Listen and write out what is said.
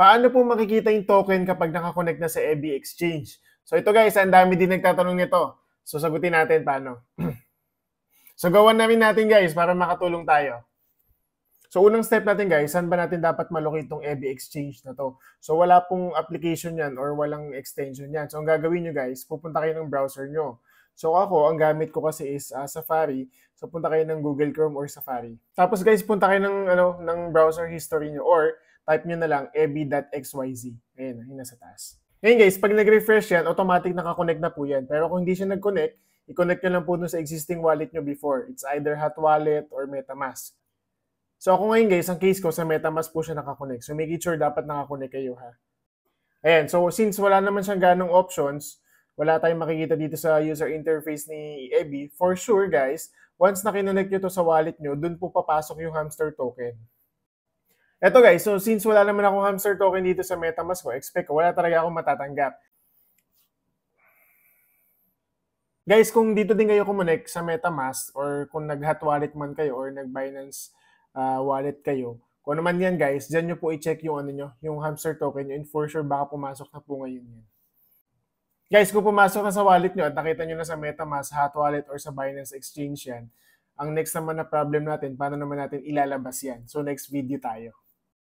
Paano po makikita yung token kapag nakakonect na sa EBI Exchange? So ito guys, ang dami din nagtatanong nito. So sagutin natin paano. So gawan natin guys para makatulong tayo. So unang step natin guys, saan ba natin dapat malocate itong EBI Exchange na to? So wala pong application yan or walang extension yan. So ang gagawin nyo guys, pupunta kayo ng browser nyo. So ako, ang gamit ko kasi is Safari. So punta kayo ng Google Chrome or Safari. Tapos guys, punta kayo ng browser history nyo or type nyo na lang ebi.xyz. Ayan, yun nasa taas. Ngayon guys, pag nag-refresh yan, automatic nakakonect na po yan. Pero kung hindi siya nag-connect, i-connect nyo lang po dun sa existing wallet nyo before. It's either Hot Wallet or MetaMask. So ako ngayon guys, ang case ko sa MetaMask po siya nakakonect. So make it sure dapat nakakonect kayo ha. Ayan, so since wala naman siyang ganong options, wala tayong makikita dito sa user interface ni EBI, for sure guys, once na kinonect nyo to sa wallet nyo, dun po papasok yung hamster token. Eto guys, so since wala naman akong hamster token dito sa MetaMask ko, expect ko, wala talaga akong matatanggap. Guys, kung dito din kayo kumonek sa MetaMask or kung nag-hot wallet man kayo or nag-Binance wallet kayo, kung naman yan guys, dyan nyo po i-check yung yung hamster token nyo and for sure baka pumasok na po ngayon yan. Guys, kung pumasok na sa wallet nyo at nakita nyo na sa MetaMask, hot wallet or sa Binance Exchange yan, ang next naman na problem natin, paano naman natin ilalabas yan? So next video tayo.